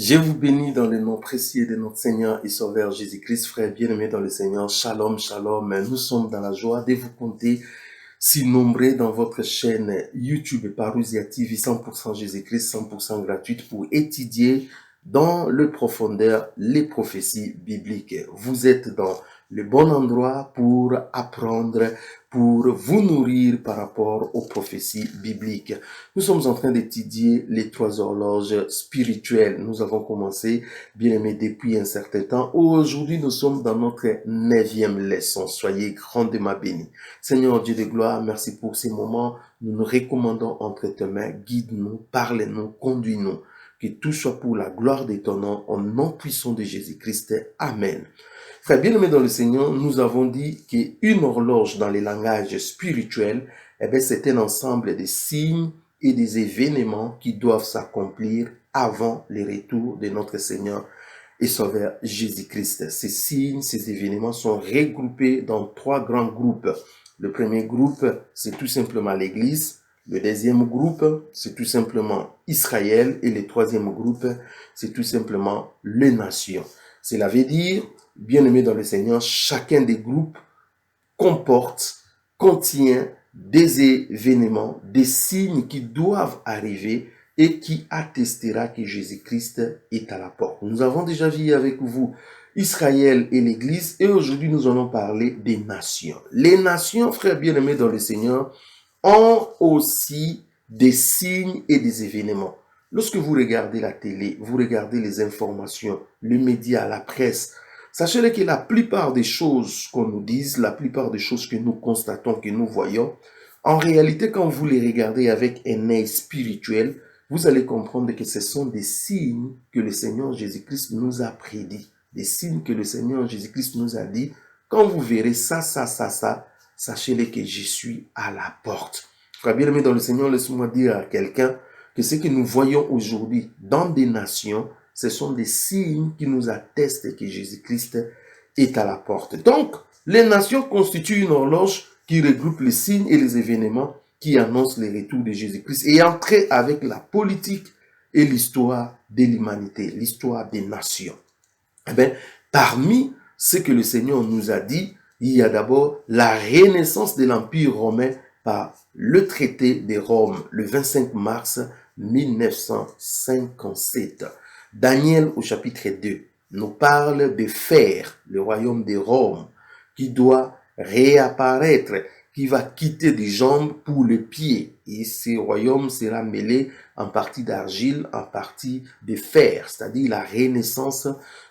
Je vous bénis dans le nom précieux de notre Seigneur et Sauveur Jésus-Christ, frère bien-aimé dans le Seigneur. Shalom, shalom. Nous sommes dans la joie de vous compter si nombreux dans votre chaîne YouTube Parousia TV 100% Jésus-Christ, 100% gratuite pour étudier dans le profondeur les prophéties bibliques. Vous êtes dans le bon endroit pour apprendre, pour vous nourrir par rapport aux prophéties bibliques. Nous sommes en train d'étudier les trois horloges spirituelles. Nous avons commencé, bien aimé, depuis un certain temps. Aujourd'hui, nous sommes dans notre 9e leçon. Soyez grandement bénis. Seigneur Dieu de gloire, merci pour ces moments. Nous nous recommandons entre tes mains. Guide-nous, parle-nous, conduis-nous. Que tout soit pour la gloire de ton nom, au nom puissant de Jésus-Christ. Amen. Frère bien-aimé dans le Seigneur, nous avons dit qu'une horloge dans les langages spirituels, c'est un ensemble de signes et des événements qui doivent s'accomplir avant le retour de notre Seigneur et Sauveur Jésus-Christ. Ces signes, ces événements sont regroupés dans trois grands groupes. Le premier groupe, c'est tout simplement l'Église. Le deuxième groupe, c'est tout simplement Israël. Et le troisième groupe, c'est tout simplement les nations. Cela veut dire, bien-aimés dans le Seigneur, chacun des groupes contient des événements, des signes qui doivent arriver et qui attestera que Jésus-Christ est à la porte. Nous avons déjà vu avec vous Israël et l'Église et aujourd'hui nous allons parler des nations. Les nations, frères bien-aimés dans le Seigneur, ont aussi des signes et des événements. Lorsque vous regardez la télé, vous regardez les informations, les médias, la presse, sachez que la plupart des choses qu'on nous dise, la plupart des choses que nous constatons, que nous voyons, en réalité, quand vous les regardez avec un œil spirituel, vous allez comprendre que ce sont des signes que le Seigneur Jésus-Christ nous a prédits. Des signes que le Seigneur Jésus-Christ nous a dit, quand vous verrez ça, sachez-le que je suis à la porte. Frère bien-aimé dans le Seigneur, laisse-moi dire à quelqu'un que ce que nous voyons aujourd'hui dans des nations, ce sont des signes qui nous attestent que Jésus-Christ est à la porte. Donc, les nations constituent une horloge qui regroupe les signes et les événements qui annoncent le retour de Jésus-Christ et entrer avec la politique et l'histoire de l'humanité, l'histoire des nations. Eh bien, parmi ce que le Seigneur nous a dit, il y a d'abord la renaissance de l'Empire romain par le traité de Rome, le 25 mars 1957. Daniel au chapitre 2 nous parle de fer, le royaume de Rome, qui doit réapparaître, qui va quitter des jambes pour les pieds. Et ce royaume sera mêlé en partie d'argile, en partie de fer, c'est-à-dire la renaissance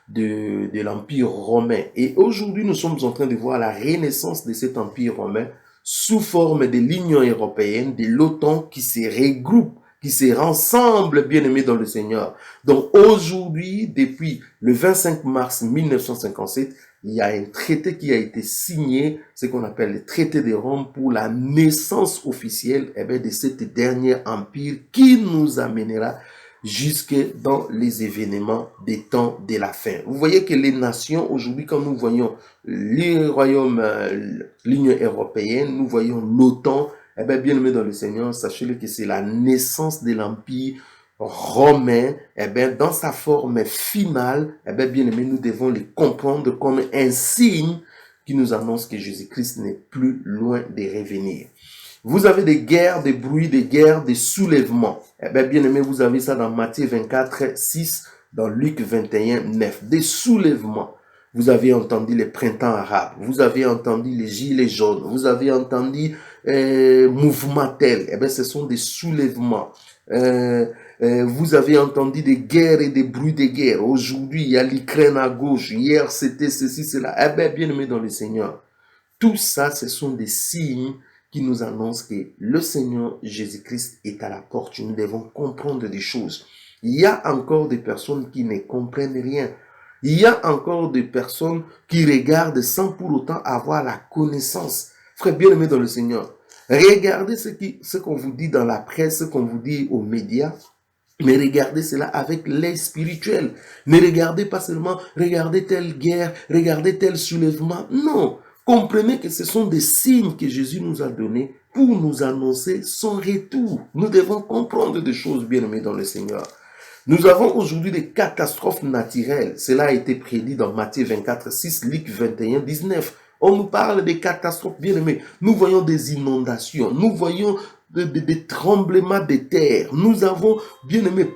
de l'Empire romain. Et aujourd'hui, nous sommes en train de voir la renaissance de cet Empire romain sous forme de l'Union européenne, de l'OTAN qui se regroupe, qui se rassemble, bien-aimés dans le Seigneur. Donc aujourd'hui, depuis le 25 mars 1957, il y a un traité qui a été signé, ce qu'on appelle le traité de Rome, pour la naissance officielle de cet dernier empire qui nous amènera jusque dans les événements des temps de la fin. Vous voyez que les nations, aujourd'hui, quand nous voyons les royaumes, l'Union européenne, nous voyons l'OTAN, bien aimé dans le Seigneur, sachez-le que c'est la naissance de l'Empire romain, dans sa forme finale, bien aimé, nous devons les comprendre comme un signe qui nous annonce que Jésus-Christ n'est plus loin de revenir. Vous avez des guerres, des bruits, des guerres, des soulèvements. Bien aimé, vous avez ça dans Matthieu 24, 6, dans Luc 21, 9. Des soulèvements. Vous avez entendu les printemps arabes, vous avez entendu les gilets jaunes, vous avez entendu mouvement tel. Ce sont des soulèvements. Vous avez entendu des guerres et des bruits de guerre. Aujourd'hui, il y a l'Ukraine à gauche. Hier, c'était ceci, cela. Bien aimé dans le Seigneur. Tout ça, ce sont des signes qui nous annonce que le Seigneur Jésus-Christ est à la porte. Nous devons comprendre des choses. Il y a encore des personnes qui ne comprennent rien. Il y a encore des personnes qui regardent sans pour autant avoir la connaissance. Frère bien-aimé dans le Seigneur, regardez ce qu'on vous dit dans la presse, ce qu'on vous dit aux médias, mais regardez cela avec l'œil spirituel. Ne regardez pas seulement, regardez telle guerre, regardez tel soulèvement. Non. Comprenez que ce sont des signes que Jésus nous a donnés pour nous annoncer son retour. Nous devons comprendre des choses, bien-aimés dans le Seigneur. Nous avons aujourd'hui des catastrophes naturelles. Cela a été prédit dans Matthieu 24, 6, Luc 21, 19. On nous parle des catastrophes, bien aimés. Nous voyons des inondations, nous voyons des tremblements de terre. Nous avons, bien aimé,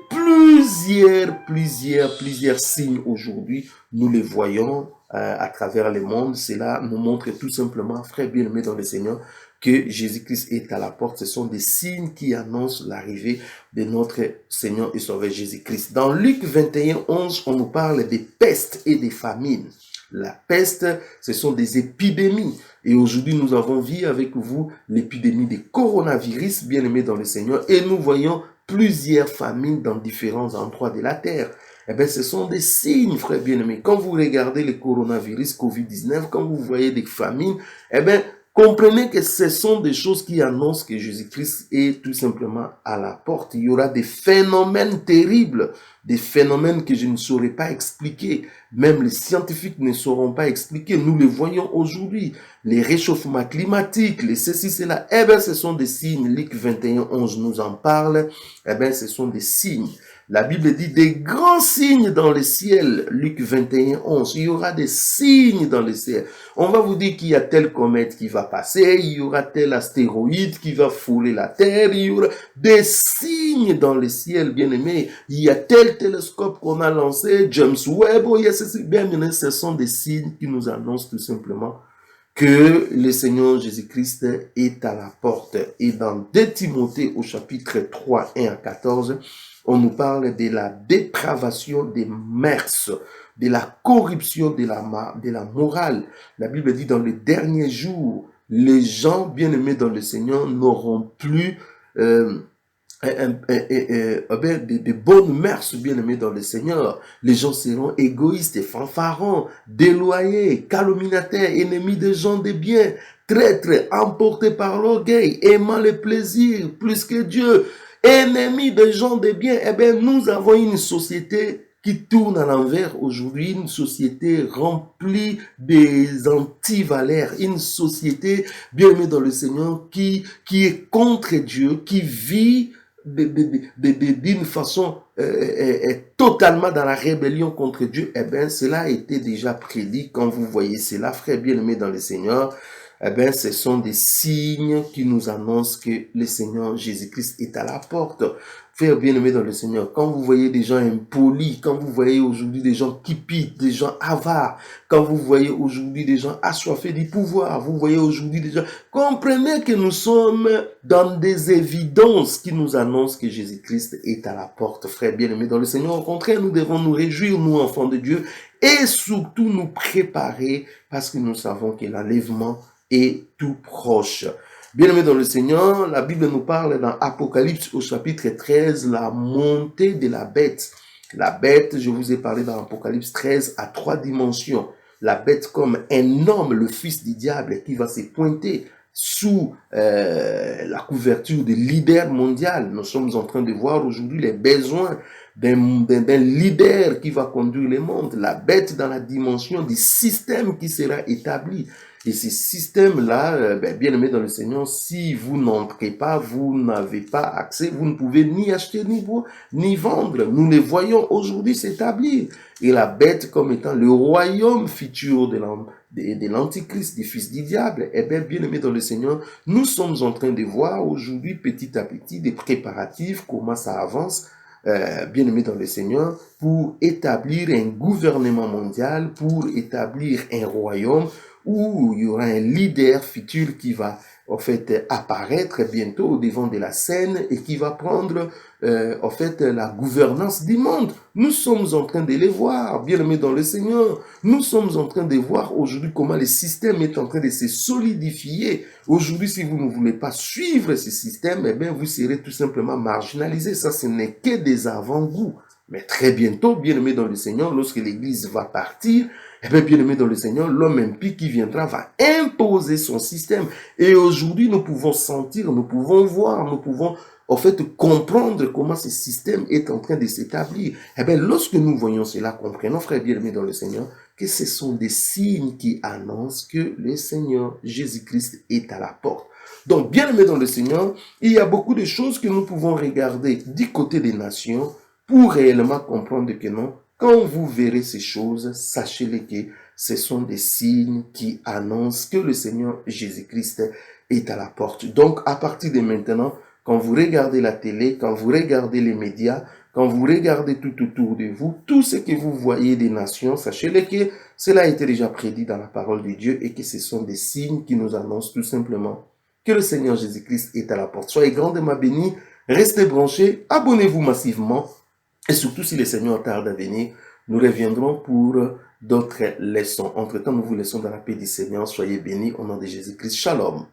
plusieurs signes aujourd'hui. Nous les voyons à travers le monde. Cela nous montre tout simplement, frère bien aimé dans le Seigneur, que Jésus-Christ est à la porte. Ce sont des signes qui annoncent l'arrivée de notre Seigneur et Sauveur Jésus-Christ. Dans Luc 21, 11, on nous parle des pestes et des famines. La peste, ce sont des épidémies. Et aujourd'hui, nous avons vu avec vous l'épidémie des coronavirus, bien aimé dans le Seigneur, et nous voyons plusieurs famines dans différents endroits de la terre. Eh bien, ce sont des signes, frères bien-aimés. Quand vous regardez le coronavirus COVID-19, quand vous voyez des famines, eh bien, comprenez que ce sont des choses qui annoncent que Jésus-Christ est tout simplement à la porte. Il y aura des phénomènes terribles, des phénomènes que je ne saurais pas expliquer. Même les scientifiques ne sauront pas expliquer. Nous les voyons aujourd'hui. Les réchauffements climatiques, les ceci, cela. Eh bien, ce sont des signes. Luc 21, 11 nous en parle. Eh bien, ce sont des signes. La Bible dit des grands signes dans le ciel. Luc 21, 11. Il y aura des signes dans le ciel. On va vous dire qu'il y a telle comète qui va passer, il y aura tel astéroïde qui va fouler la Terre, il y aura des signes dans le ciel, bien aimé. Il y a tel télescope qu'on a lancé, James Webb, il y a ceci, bien aimé. Ce sont des signes qui nous annoncent tout simplement que le Seigneur Jésus-Christ est à la porte. Et dans 2 Timothée au chapitre 3, 1 à 14, on nous parle de la dépravation des mœurs, de la corruption de la morale. La Bible dit dans les derniers jours, les gens bien-aimés dans le Seigneur n'auront plus des bonnes mœurs bien-aimés dans le Seigneur. Les gens seront égoïstes, fanfarons, déloyés, calomniateurs, ennemis des gens de bien, traîtres, emportés par l'orgueil, aimant le plaisir plus que Dieu, ennemis des gens de bien. Eh bien, nous avons une société qui tourne à l'envers aujourd'hui, une société remplie des antivaleurs, une société bien aimée dans le Seigneur qui est contre Dieu, qui vit d'une façon totalement dans la rébellion contre Dieu. Eh bien, cela a été déjà prédit. Quand vous voyez cela, frère bien aimé dans le Seigneur, eh bien, ce sont des signes qui nous annoncent que le Seigneur Jésus-Christ est à la porte. Frère bien-aimé dans le Seigneur, quand vous voyez des gens impolis, quand vous voyez aujourd'hui des gens qui piquent, des gens avares, quand vous voyez aujourd'hui des gens assoiffés du pouvoir, vous voyez aujourd'hui des gens, comprenez que nous sommes dans des évidences qui nous annoncent que Jésus-Christ est à la porte. Frère bien-aimé dans le Seigneur, au contraire, nous devons nous réjouir, nous enfants de Dieu, et surtout nous préparer parce que nous savons que l'enlèvement est tout proche. Bien-aimés dans le Seigneur, la Bible nous parle dans Apocalypse au chapitre 13, la montée de la bête. La bête, je vous ai parlé dans Apocalypse 13, à 3 dimensions. La bête comme un homme, le fils du diable, qui va se pointer sous la couverture des leaders mondiaux. Nous sommes en train de voir aujourd'hui les besoins d'un leader qui va conduire le monde. La bête dans la dimension du système qui sera établi. Et ces systèmes-là, bien aimés dans le Seigneur, si vous n'entrez pas, vous n'avez pas accès, vous ne pouvez ni acheter ni vendre. Nous les voyons aujourd'hui s'établir. Et la bête comme étant le royaume futur de l'antichrist, du fils du diable. Eh bien, bien aimés dans le Seigneur, nous sommes en train de voir aujourd'hui petit à petit des préparatifs, comment ça avance. Bien aimé dans le Seigneur, pour établir un gouvernement mondial, pour établir un royaume où il y aura un leader futur qui va en fait apparaître bientôt au devant de la scène et qui va prendre en fait la gouvernance du monde. Nous sommes en train de les voir, bien aimés dans le Seigneur. Nous sommes en train de voir aujourd'hui comment le système est en train de se solidifier. Aujourd'hui, si vous ne voulez pas suivre ce système, eh bien, vous serez tout simplement marginalisé. Ça, ce n'est que des avant-goûts. Mais très bientôt, bien aimé dans le Seigneur, lorsque l'Église va partir, eh bien, bien aimé dans le Seigneur, l'homme impie qui viendra va imposer son système. Et aujourd'hui, nous pouvons sentir, nous pouvons voir, nous pouvons en fait comprendre comment ce système est en train de s'établir. Eh bien, lorsque nous voyons cela, comprenons, frère bien aimé dans le Seigneur, que ce sont des signes qui annoncent que le Seigneur Jésus-Christ est à la porte. Donc, bien aimé dans le Seigneur, il y a beaucoup de choses que nous pouvons regarder du côté des nations, pour réellement comprendre que non, quand vous verrez ces choses, sachez-les que ce sont des signes qui annoncent que le Seigneur Jésus-Christ est à la porte. Donc, à partir de maintenant, quand vous regardez la télé, quand vous regardez les médias, quand vous regardez tout autour de vous, tout ce que vous voyez des nations, sachez-le que cela a été déjà prédit dans la parole de Dieu et que ce sont des signes qui nous annoncent tout simplement que le Seigneur Jésus-Christ est à la porte. Soyez grandement bénis, restez branchés, abonnez-vous massivement et surtout si le Seigneur tarde à venir, nous reviendrons pour d'autres leçons. Entre-temps, nous vous laissons dans la paix du Seigneur. Soyez bénis au nom de Jésus-Christ. Shalom.